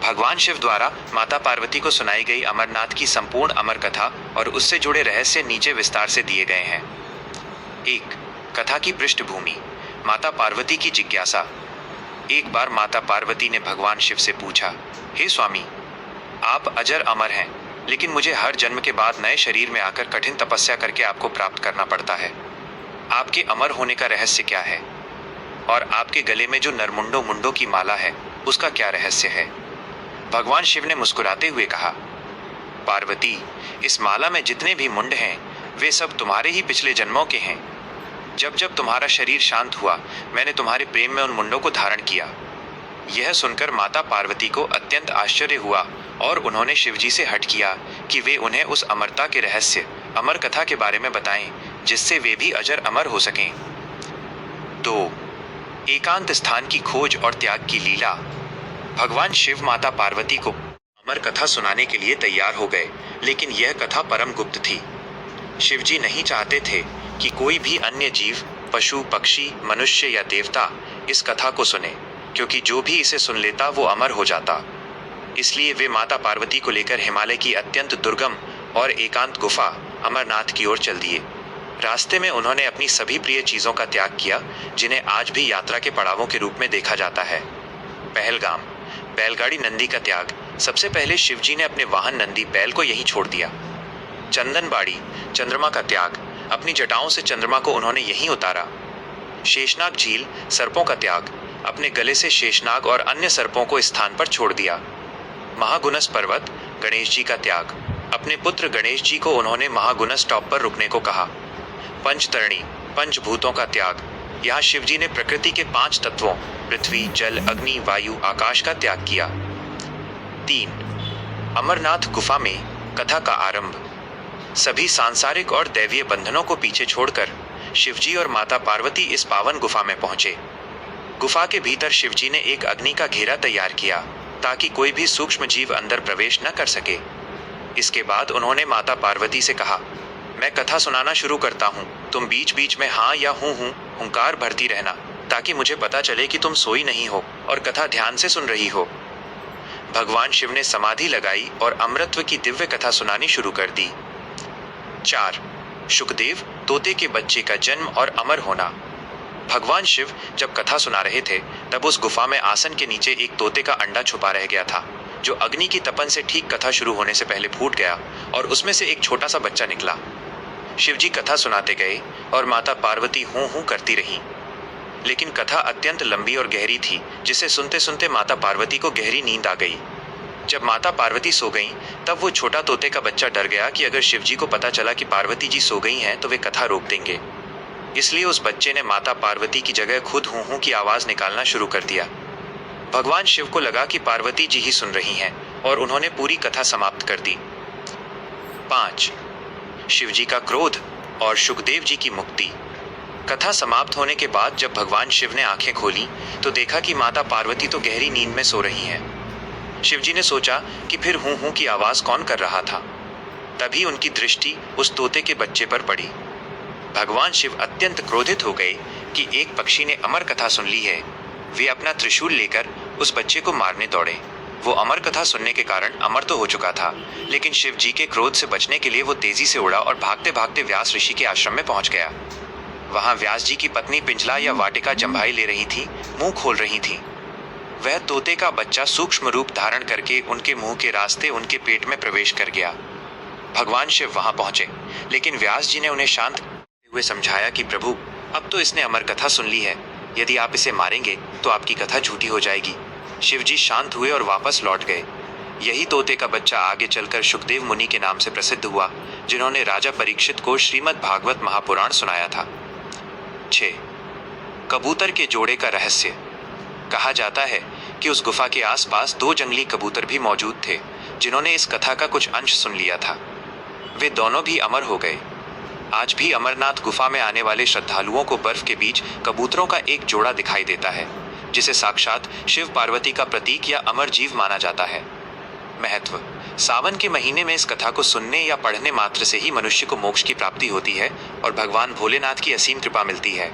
भगवान शिव द्वारा माता पार्वती को सुनाई गई अमरनाथ की संपूर्ण अमर कथा और उससे जुड़े रहस्य नीचे विस्तार से दिए गए हैं। 1. कथा की पृष्ठभूमि। माता पार्वती की जिज्ञासा। एक बार माता पार्वती ने भगवान शिव से पूछा, हे स्वामी, आप अजर अमर हैं, लेकिन मुझे हर जन्म के बाद नए शरीर में आकर कठिन तपस्या करके आपको प्राप्त करना पड़ता है। आपके अमर होने का रहस्य क्या है? और आपके गले में जो नरमुंडों मुंडों की माला है, उसका क्या रहस्य है? भगवान शिव ने मुस्कुराते हुए कहा, पार्वती, इस माला में जितने भी मुंड हैं, वे सब तुम्हारे ही पिछले जन्मों के हैं। जब जब तुम्हारा शरीर शांत हुआ, मैंने तुम्हारे प्रेम में उन मुंडों को धारण किया। यह सुनकर माता पार्वती को अत्यंत आश्चर्य हुआ और उन्होंने शिवजी से हठ किया कि वे उन्हें उस अमरता के रहस्य, अमर कथा के बारे में बताएं, जिससे वे भी अजर अमर हो सकें। 2. एकांत स्थान की खोज और त्याग की लीला। भगवान शिव माता पार्वती को अमर कथा सुनाने के लिए तैयार हो गए, लेकिन यह कथा परम गुप्त थी। शिवजी नहीं चाहते थे कि कोई भी अन्य जीव, पशु, पक्षी, मनुष्य या देवता इस कथा को सुने, क्योंकि जो भी इसे सुन लेता वो अमर हो जाता। इसलिए वे माता पार्वती को लेकर हिमालय की अत्यंत दुर्गम और एकांत गुफा अमरनाथ की ओर चल दिए। रास्ते में उन्होंने अपनी सभी प्रिय चीज़ों का त्याग किया, जिन्हें आज भी यात्रा के पड़ावों के रूप में देखा जाता है। पहलगाम, बैलगाड़ी नंदी का त्याग। सबसे पहले शिवजी ने अपने वाहन नंदी बैल को यहीं छोड़ दिया। चंदनबाड़ी, चंद्रमा का त्याग। अपनी जटाओं से चंद्रमा को उन्होंने यहीं उतारा। शेषनाग झील, सर्पों का त्याग। अपने गले से शेषनाग और अन्य सर्पों को इस स्थान पर छोड़ दिया। महागुनस पर्वत, गणेश जी का त्याग। अपने पुत्र गणेश जी को उन्होंने महागुनस टॉप पर रुकने को कहा। पंचतरणी, पंचभूतों का त्याग। यहाँ शिवजी ने प्रकृति के 5 तत्वों पृथ्वी, जल, अग्नि, वायु, आकाश का त्याग किया। 3. अमरनाथ गुफा में कथा का आरंभ। सभी सांसारिक और दैवीय बंधनों को पीछे छोड़कर शिवजी और माता पार्वती इस पावन गुफा में पहुंचे। गुफा के भीतर शिवजी ने एक अग्नि का घेरा तैयार किया, ताकि कोई भी सूक्ष्म जीव अंदर प्रवेश न कर सके। इसके बाद उन्होंने माता पार्वती से कहा, मैं कथा सुनाना शुरू करता हूँ, तुम बीच बीच में हाँ या हूँ हुंकार भरती रहना, ताकि मुझे पता चले कि तुम सोई नहीं हो और कथा ध्यान से सुन रही हो। भगवान शिव ने समाधि लगाई और अमृतत्व की दिव्य कथा सुनानी शुरू कर दी। 4. शुकदेव, तोते के बच्चे का जन्म और अमर होना। भगवान शिव जब कथा सुना रहे थे, तब उस गुफा में आसन के नीचे एक तोते का अंडा छुपा रह गया था, जो अग्नि की तपन से ठीक कथा शुरू होने से पहले फूट गया और उसमें से एक छोटा सा बच्चा निकला। शिवजी कथा सुनाते गए और माता पार्वती हूँ करती रहीं। लेकिन कथा अत्यंत लंबी और गहरी थी, जिसे सुनते सुनते माता पार्वती को गहरी नींद आ गई। जब माता पार्वती सो गईं, तब वो छोटा तोते का बच्चा डर गया कि अगर शिवजी को पता चला कि पार्वती जी सो गई हैं तो वे कथा रोक देंगे। इसलिए उस बच्चे ने माता पार्वती की जगह खुद हूँ की आवाज़ निकालना शुरू कर दिया। भगवान शिव को लगा कि पार्वती जी ही सुन रही हैं और उन्होंने पूरी कथा समाप्त कर दी। 5. शिवजी का क्रोध और शुकदेव जी की मुक्ति। कथा समाप्त होने के बाद जब भगवान शिव ने आंखें खोली, तो देखा कि माता पार्वती तो गहरी नींद में सो रही हैं। शिवजी ने सोचा कि फिर हूँ की आवाज़ कौन कर रहा था। तभी उनकी दृष्टि उस तोते के बच्चे पर पड़ी। भगवान शिव अत्यंत क्रोधित हो गए कि एक पक्षी ने अमर कथा सुन ली है। वे अपना त्रिशूल लेकर उस बच्चे को मारने दौड़े। वो अमर कथा सुनने के कारण अमर तो हो चुका था, लेकिन शिव जी के क्रोध से बचने के लिए वो तेजी से उड़ा और भागते भागते व्यास ऋषि के आश्रम में पहुंच गया। वहां व्यास जी की पत्नी पिंजला या वाटिका जम्भाई ले रही थी, मुंह खोल रही थी। वह तोते का बच्चा सूक्ष्म रूप धारण करके उनके मुंह के रास्ते उनके पेट में प्रवेश कर गया। भगवान शिव वहां पहुंचे, लेकिन व्यास जी ने उन्हें शांत करते हुए समझाया कि प्रभु, अब तो इसने अमर कथा सुन ली है, यदि आप इसे मारेंगे तो आपकी कथा झूठी हो जाएगी। शिवजी शांत हुए और वापस लौट गए। यही तोते का बच्चा आगे चलकर शुकदेव मुनि के नाम से प्रसिद्ध हुआ, जिन्होंने राजा परीक्षित को श्रीमद् भागवत महापुराण सुनाया था। 6. कबूतर के जोड़े का रहस्य। कहा जाता है कि उस गुफा के आसपास 2 जंगली कबूतर भी मौजूद थे, जिन्होंने इस कथा का कुछ अंश सुन लिया था। वे दोनों भी अमर हो गए। आज भी अमरनाथ गुफा में आने वाले श्रद्धालुओं को बर्फ के बीच कबूतरों का एक जोड़ा दिखाई देता है, जिसे साक्षात शिव पार्वती का प्रतीक या अमर जीव माना जाता है। महत्व। सावन के महीने में इस कथा को सुनने या पढ़ने मात्र से ही मनुष्य को मोक्ष की प्राप्ति होती है और भगवान भोलेनाथ की असीम कृपा मिलती है।